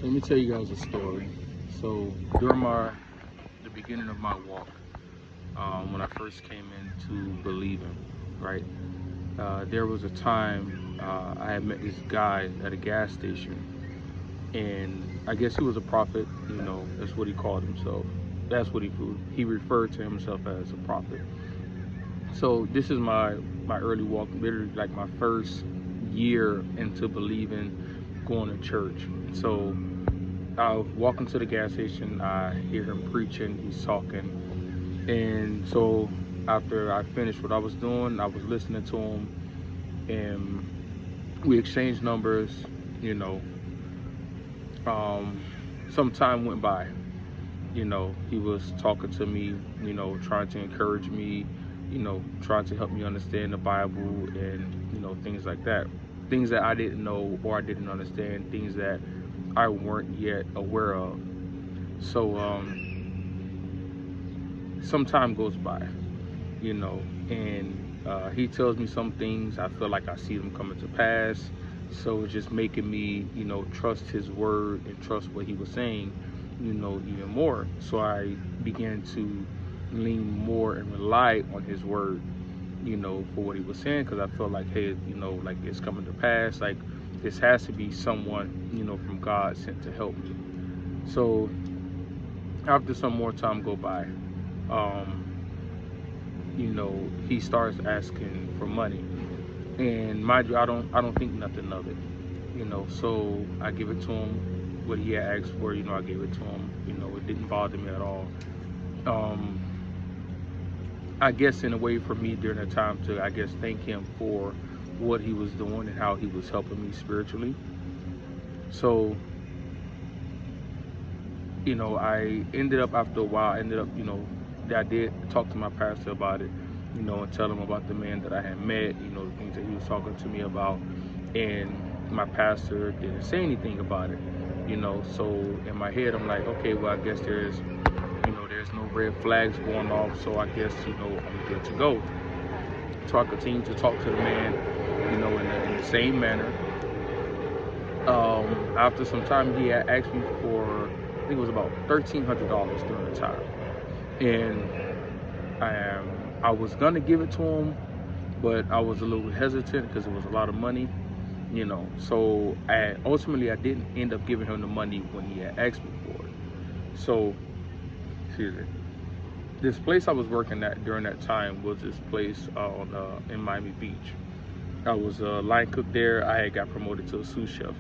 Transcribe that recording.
Let me tell you guys a story. So during the beginning of my walk, when I first came into believing, right, there was a time I had met this guy at a gas station, and I guess he was a prophet. That's what he called himself. That's what he referred to himself as a prophet. So this is my early walk, literally like my first year into believing, going to church. So I walk into the gas station, I hear him preaching, he's talking. And so after I finished what I was doing, I was listening to him, and we exchanged numbers, you know. Some time went by. He was talking to me, trying to encourage me, trying to help me understand the Bible and, things like that. Things that I didn't know or I didn't understand, things that I weren't yet aware of. So some time goes by, and he tells me some things. I feel like I see them coming to pass. So it's just making me, trust his word and trust what he was saying, even more. So I began to lean more and rely on his word, for what he was saying, because I felt like, hey, like it's coming to pass. Like this has to be someone, from God sent to help me. So after some more time go by, um, he starts asking for money, and mind you, I don't think nothing of it, So I give it to him, what he had asked for, I gave it to him. It didn't bother me at all. Um, I guess in a way for me during that time to, I guess, thank him for what he was doing and how he was helping me spiritually. So, I ended up after a while, I did talk to my pastor about it, and tell him about the man that I had met, the things that he was talking to me about. And my pastor didn't say anything about it, So in my head, I'm like, okay, well, I guess there's no red flags going off, so I guess, I'm good to go. So I continued to talk to the man, in the same manner. After some time, he had asked me for, I think it was about $1,300 during the time. And I was going to give it to him, but I was a little hesitant because it was a lot of money, So ultimately, I didn't end up giving him the money when he had asked me for it. So, excuse me. This place I was working at during that time was this place in Miami Beach. I was a line cook there. I had got promoted to a sous chef.